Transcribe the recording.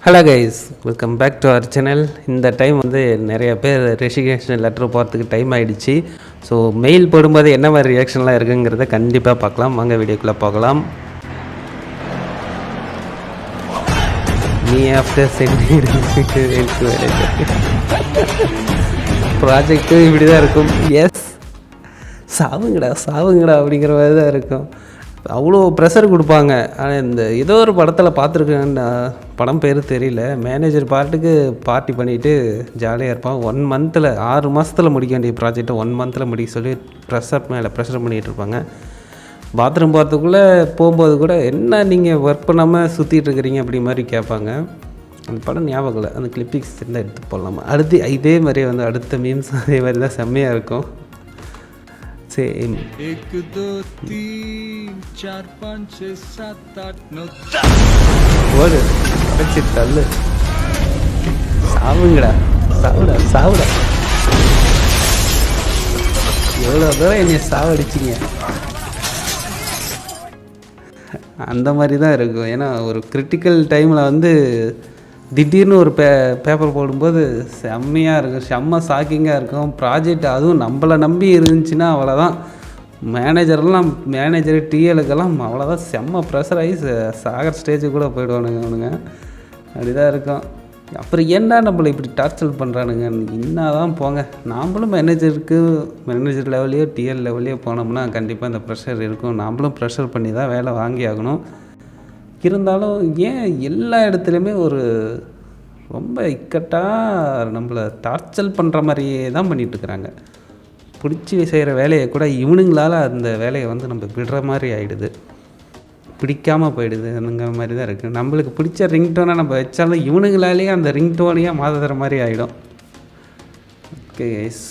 Hello guys, welcome back to our channel. இந்த time வந்து நிறைய பேர் ரெசிக்னேஷன் லெட்டர் போகிறதுக்கு டைம் ஆகிடுச்சு. ஸோ மெயில் போடும்போது என்ன மாதிரி ரியாக்ஷன்லாம் இருக்குங்கிறத கண்டிப்பாக பார்க்கலாம். வாங்க வீடியோக்குள்ளே போகலாம். நீ ஆஃப்டர் சென்டிங் ப்ராஜெக்ட்டு இப்படி தான் இருக்கும். எஸ், சாவுங்கடா அப்படிங்கிற மாதிரி தான் இருக்கும். அவ்வளோ ப்ரெஷர் கொடுப்பாங்க. ஆனால் இந்த ஏதோ ஒரு படத்தில் பார்த்துருக்கேன், படம் பேர் தெரியல. மேனேஜர் பாட்டுக்கு பார்ட்டி பண்ணிவிட்டு ஜாலியாக இருப்பான். 1 மந்தில் 6 மாதத்தில் முடிக்க வேண்டிய ப்ராஜெக்டை 1 மந்தில் முடிக்க சொல்லி ப்ரெஷர் மேலே ப்ரெஷர் பண்ணிகிட்டு இருப்பாங்க. பாத்ரூம் போகிறதுக்குள்ளே போகும்போது கூட என்ன நீங்கள் ஒர்க் பண்ணாமல் சுற்றிட்டு இருக்கிறீங்க அப்படி மாதிரி கேட்பாங்க. அந்த படம் ஞாபகம் இல்லை, அந்த கிளிப்பிக்ஸ் இருந்தால் எடுத்து போடலாமா. அடுத்து இதே மாதிரி வந்து அடுத்த மீம்ஸ் அதே மாதிரி தான் செம்மையாக இருக்கும். சேம் 1 2 3 4 5 6 7 8 9 ஓடு அடைச்சி தள்ளு. சாவுங்கடா சாவுடா. எவ்வளோ தூரம் என்னை சாவடிச்சிங்க. அந்த மாதிரி தான் இருக்கும். ஏன்னா ஒரு கிரிட்டிக்கல் டைமில் வந்து திடீர்னு ஒரு பேப்பர் போடும்போது செம்மையாக இருக்கும், செம்ம ஷாக்கிங்காக இருக்கும். ப்ராஜெக்ட் அதுவும் நம்மளை நம்பி இருந்துச்சுன்னா அவ்வளோதான். மேனேஜர் டிஎலுக்கெல்லாம் அவ்வளோதான், செம்ம ப்ரெஷர் ஆகி சாகர ஸ்டேஜுக்கு கூட போயிடுவானுங்க அவனுங்க. அப்படி தான் இருக்கும். அப்புறம் ஏன்டா நம்மளை இப்படி டார்ச்சர் பண்ணுறானுங்க. என்ன தான் போங்க, நாம்ளும் மேனேஜர் லெவல்லையோ டிஎல் லெவல்லையோ போனோம்னா கண்டிப்பாக இந்த ப்ரெஷர் இருக்கும். நாம்ளும் ப்ரெஷர் பண்ணி தான் வேலை வாங்கி ஆகணும். இருந்தாலும் ஏன் எல்லா இடத்துலையுமே ஒரு ரொம்ப இக்கட்டாக நம்மளை டார்ச்சர் பண்ணுற மாதிரியே தான் பண்ணிகிட்ருக்குறாங்க. பிடிச்சி செய்கிற வேலையை கூட இவனுங்களால் அந்த வேலையை வந்து நம்ம விடுற மாதிரி ஆகிடுது, பிடிக்காமல் போயிடுது. அந்த மாதிரி தான் இருக்குது. நம்மளுக்கு பிடிச்ச ரிங்டோனை நம்ம வச்சாலும் இவனுங்களாலேயே அந்த ரிங்டோனையாக மாற்றுற மாதிரி ஆகிடும். Okay guys.